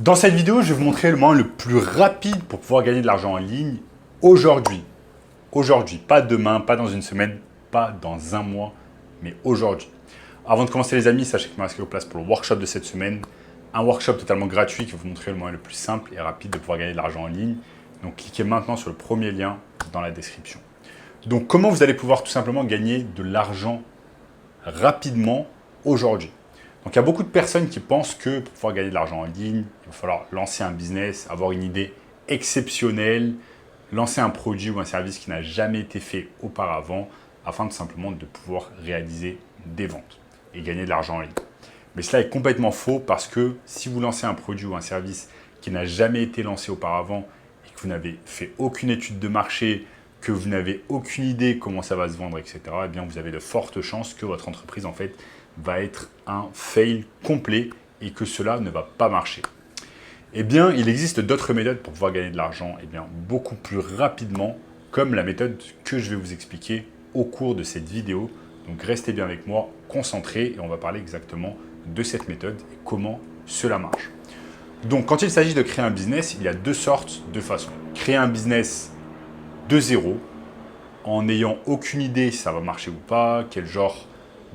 Dans cette vidéo, je vais vous montrer le moyen le plus rapide pour pouvoir gagner de l'argent en ligne aujourd'hui. Aujourd'hui, pas demain, pas dans une semaine, pas dans un mois, mais aujourd'hui. Avant de commencer les amis, sachez qu'il m'a inscrit aux places pour le workshop de cette semaine. Un workshop totalement gratuit qui va vous montrer le moyen le plus simple et rapide de pouvoir gagner de l'argent en ligne. Donc cliquez maintenant sur le premier lien dans la description. Donc comment vous allez pouvoir tout simplement gagner de l'argent rapidement aujourd'hui. Donc il y a beaucoup de personnes qui pensent que pour pouvoir gagner de l'argent en ligne, il va falloir lancer un business, avoir une idée exceptionnelle, lancer un produit ou un service qui n'a jamais été fait auparavant, afin tout simplement de pouvoir réaliser des ventes et gagner de l'argent en ligne. Mais cela est complètement faux parce que si vous lancez un produit ou un service qui n'a jamais été lancé auparavant et que vous n'avez fait aucune étude de marché, que vous n'avez aucune idée comment ça va se vendre, etc., eh bien vous avez de fortes chances que votre entreprise en fait va être un fail complet et que cela ne va pas marcher. Eh bien, il existe d'autres méthodes pour pouvoir gagner de l'argent beaucoup plus rapidement, comme la méthode que je vais vous expliquer au cours de cette vidéo. Donc restez bien avec moi, concentrés, et on va parler exactement de cette méthode et comment cela marche. Donc quand il s'agit de créer un business, il y a deux sortes de façons. Créer un business de zéro, en n'ayant aucune idée si ça va marcher ou pas, quel genre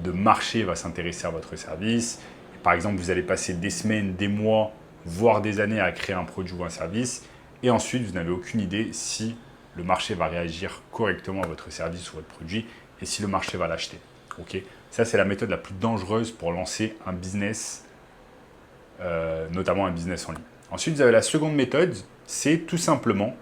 de marché va s'intéresser à votre service. Et par exemple, vous allez passer des semaines, des mois, voire des années à créer un produit ou un service, et ensuite vous n'avez aucune idée si le marché va réagir correctement à votre service ou votre produit, et si le marché va l'acheter. Ok, ça, c'est la méthode la plus dangereuse pour lancer un business, notamment un business en ligne. Ensuite, vous avez la seconde méthode, c'est tout simplement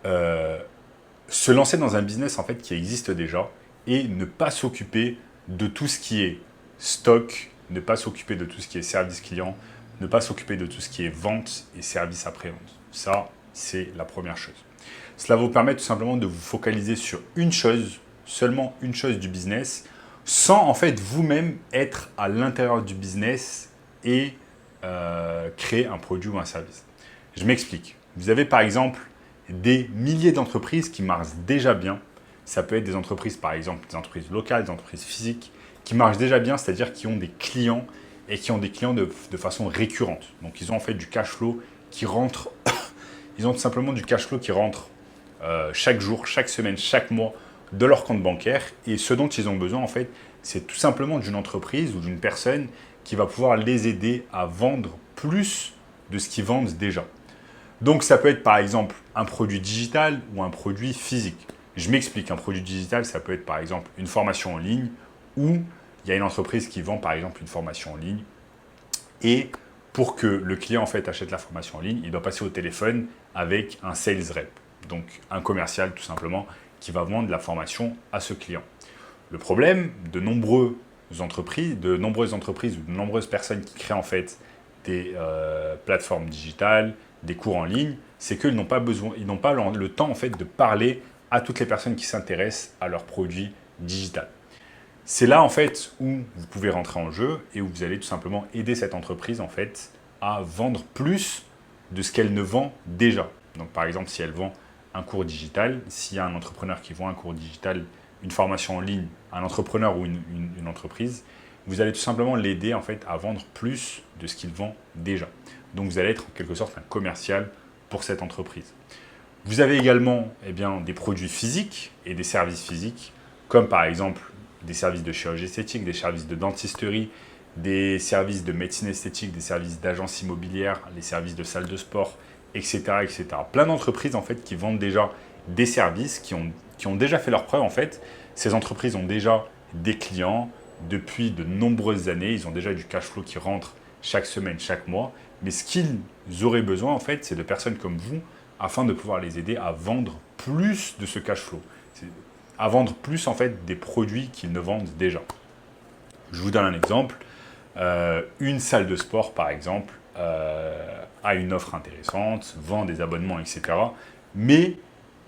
se lancer dans un business en fait qui existe déjà et ne pas s'occuper de tout ce qui est stock, ne pas s'occuper de tout ce qui est service client, ne pas s'occuper de tout ce qui est vente et service après-vente. Ça, c'est la première chose. Cela vous permet tout simplement de vous focaliser sur une chose, seulement une chose du business, sans en fait vous-même être à l'intérieur du business et créer un produit ou un service. Je m'explique. Vous avez par exemple des milliers d'entreprises qui marchent déjà bien. Ça peut être des entreprises, par exemple, des entreprises locales, des entreprises physiques, qui marchent déjà bien, c'est-à-dire qui ont des clients et qui ont des clients de façon récurrente. Donc, ils ont en fait du cash flow qui rentre, ils ont tout simplement du cash flow qui rentre chaque jour, chaque semaine, chaque mois de leur compte bancaire. Et ce dont ils ont besoin, en fait, c'est tout simplement d'une entreprise ou d'une personne qui va pouvoir les aider à vendre plus de ce qu'ils vendent déjà. Donc, ça peut être par exemple un produit digital ou un produit physique. Je m'explique, un produit digital, ça peut être par exemple une formation en ligne où il y a une entreprise qui vend par exemple une formation en ligne. Et pour que le client en fait achète la formation en ligne, il doit passer au téléphone avec un sales rep, donc un commercial tout simplement, qui va vendre la formation à ce client. Le problème de nombreuses entreprises ou de nombreuses personnes qui créent en fait des plateformes digitales, des cours en ligne, c'est qu'ils n'ont pas le temps en fait de parler à toutes les personnes qui s'intéressent à leurs produits digital. C'est là en fait où vous pouvez rentrer en jeu et où vous allez tout simplement aider cette entreprise en fait à vendre plus de ce qu'elle ne vend déjà. Donc par exemple, si elle vend un cours digital, s'il y a un entrepreneur qui vend un cours digital, une formation en ligne, un entrepreneur ou une entreprise, vous allez tout simplement l'aider en fait à vendre plus de ce qu'il vend déjà. Donc vous allez être en quelque sorte un commercial pour cette entreprise. Vous avez également des produits physiques et des services physiques, comme par exemple des services de chirurgie esthétique, des services de dentisterie, des services de médecine esthétique, des services d'agence immobilière, les services de salle de sport, etc. etc. Plein d'entreprises en fait qui vendent déjà des services, qui ont déjà fait leurs preuves en fait. Ces entreprises ont déjà des clients depuis de nombreuses années, ils ont déjà du cash flow qui rentre chaque semaine, chaque mois. Mais ce qu'ils auraient besoin en fait, c'est de personnes comme vous afin de pouvoir les aider à vendre plus de ce cash flow, à vendre plus en fait des produits qu'ils ne vendent déjà. Je vous donne un exemple. Une salle de sport, par exemple, a une offre intéressante, vend des abonnements, etc. Mais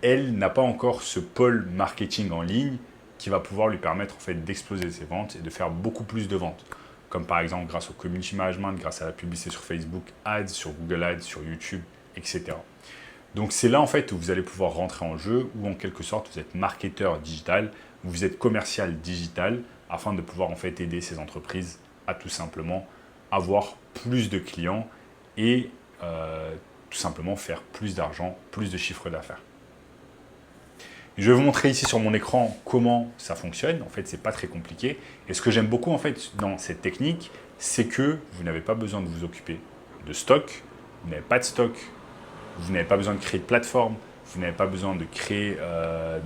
elle n'a pas encore ce pôle marketing en ligne qui va pouvoir lui permettre en fait d'exploser ses ventes et de faire beaucoup plus de ventes. Comme par exemple grâce au community management, grâce à la publicité sur Facebook, Ads, sur Google Ads, sur YouTube, etc. Donc c'est là en fait où vous allez pouvoir rentrer en jeu, où en quelque sorte vous êtes marketeur digital, vous êtes commercial digital, afin de pouvoir en fait aider ces entreprises à tout simplement avoir plus de clients et tout simplement faire plus d'argent, plus de chiffre d'affaires. Je vais vous montrer ici sur mon écran comment ça fonctionne. En fait, ce n'est pas très compliqué. Et ce que j'aime beaucoup en fait dans cette technique, c'est que vous n'avez pas besoin de vous occuper de stock, vous n'avez pas de stock, vous n'avez pas besoin de créer de plateforme, vous n'avez pas besoin de créer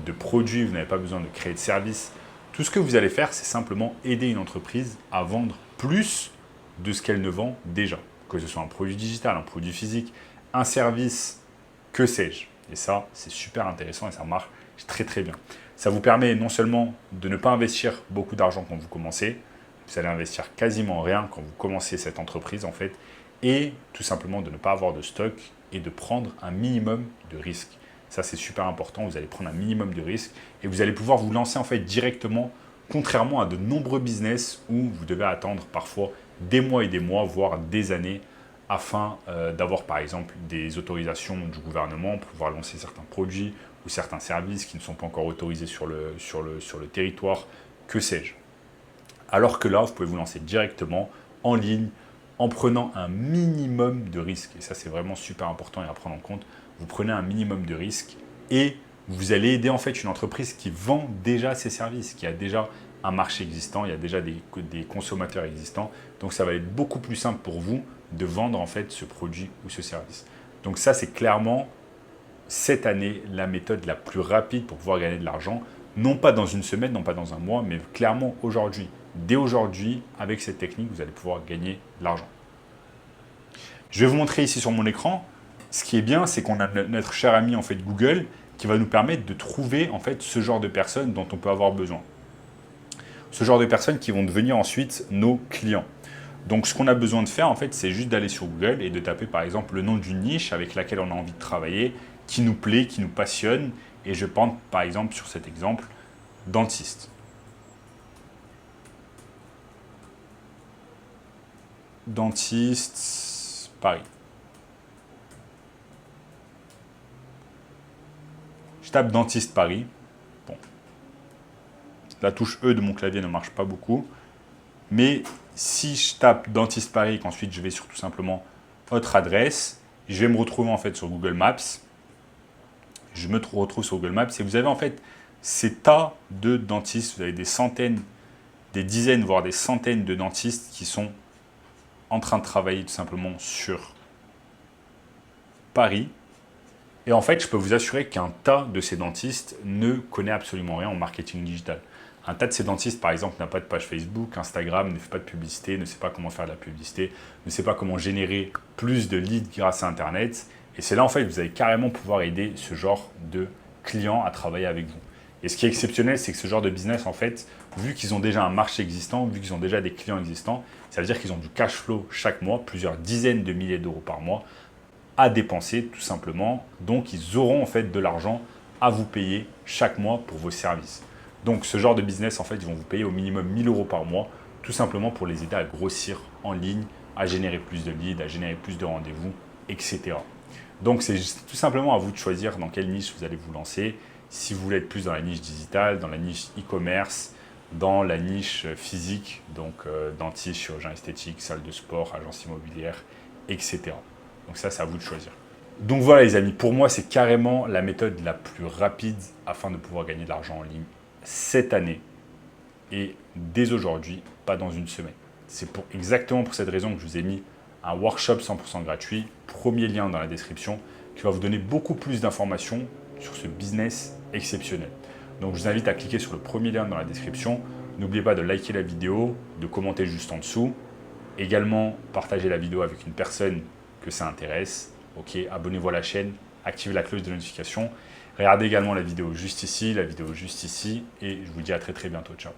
de produits, vous n'avez pas besoin de créer de services. Tout ce que vous allez faire, c'est simplement aider une entreprise à vendre plus de ce qu'elle ne vend déjà. Que ce soit un produit digital, un produit physique, un service, que sais-je. Et ça, c'est super intéressant et ça marche très très bien. Ça vous permet non seulement de ne pas investir beaucoup d'argent quand vous commencez, vous allez investir quasiment rien quand vous commencez cette entreprise en fait, et tout simplement de ne pas avoir de stock et de prendre un minimum de risques. Ça, c'est super important. Vous allez prendre un minimum de risques et vous allez pouvoir vous lancer en fait directement, contrairement à de nombreux business où vous devez attendre parfois des mois et des mois, voire des années, afin d'avoir par exemple des autorisations du gouvernement pour pouvoir lancer certains produits ou certains services qui ne sont pas encore autorisés sur le territoire, que sais-je. Alors que là, vous pouvez vous lancer directement en ligne, en prenant un minimum de risques. Et ça, c'est vraiment super important et à prendre en compte. Vous prenez un minimum de risques et vous allez aider en fait une entreprise qui vend déjà ses services, qui a déjà un marché existant, il y a déjà des consommateurs existants. Donc, ça va être beaucoup plus simple pour vous de vendre en fait ce produit ou ce service. Donc ça, c'est clairement cette année la méthode la plus rapide pour pouvoir gagner de l'argent. Non pas dans une semaine, non pas dans un mois, mais clairement aujourd'hui. Dès aujourd'hui, avec cette technique, vous allez pouvoir gagner de l'argent. Je vais vous montrer ici sur mon écran. Ce qui est bien, c'est qu'on a notre cher ami en fait Google qui va nous permettre de trouver en fait ce genre de personnes dont on peut avoir besoin. Ce genre de personnes qui vont devenir ensuite nos clients. Donc, ce qu'on a besoin de faire, en fait, c'est juste d'aller sur Google et de taper, par exemple, le nom d'une niche avec laquelle on a envie de travailler, qui nous plaît, qui nous passionne. Et je pense, par exemple, sur cet exemple, dentiste. Dentiste, Paris. Je tape dentiste Paris. Bon. La touche E de mon clavier ne marche pas beaucoup. Mais si je tape dentiste Paris et qu'ensuite je vais sur tout simplement autre adresse, je vais me retrouver en fait sur Google Maps. Je me retrouve sur Google Maps et vous avez en fait ces tas de dentistes. Vous avez des centaines, des dizaines, voire des centaines de dentistes qui sont en train de travailler tout simplement sur Paris. Et en fait, je peux vous assurer qu'un tas de ces dentistes ne connaît absolument rien en marketing digital. Un tas de ces dentistes, par exemple, n'a pas de page Facebook, Instagram, ne fait pas de publicité, ne sait pas comment faire de la publicité, ne sait pas comment générer plus de leads grâce à Internet. Et c'est là, en fait, que vous allez carrément pouvoir aider ce genre de clients à travailler avec vous. Et ce qui est exceptionnel, c'est que ce genre de business, en fait, vu qu'ils ont déjà un marché existant, vu qu'ils ont déjà des clients existants, ça veut dire qu'ils ont du cash flow chaque mois, plusieurs dizaines de milliers d'euros par mois, à dépenser tout simplement. Donc, ils auront en fait de l'argent à vous payer chaque mois pour vos services. Donc, ce genre de business, en fait, ils vont vous payer au minimum 1 000 euros par mois, tout simplement pour les aider à grossir en ligne, à générer plus de leads, à générer plus de rendez-vous, etc. Donc, c'est tout simplement à vous de choisir dans quelle niche vous allez vous lancer. Si vous voulez être plus dans la niche digitale, dans la niche e-commerce, dans la niche physique, donc dentiste, chirurgien esthétique, salle de sport, agence immobilière, etc. Donc ça, c'est à vous de choisir. Donc voilà les amis, pour moi, c'est carrément la méthode la plus rapide afin de pouvoir gagner de l'argent en ligne cette année et dès aujourd'hui, pas dans une semaine. C'est exactement pour cette raison que je vous ai mis un workshop 100% gratuit, premier lien dans la description, qui va vous donner beaucoup plus d'informations sur ce business exceptionnel. Donc je vous invite à cliquer sur le premier lien dans la description. N'oubliez pas de liker la vidéo, de commenter juste en dessous. Également, partagez la vidéo avec une personne que ça intéresse. Ok, abonnez-vous à la chaîne, activez la cloche de notification. Regardez également la vidéo juste ici, la vidéo juste ici. Et je vous dis à très très bientôt. Ciao.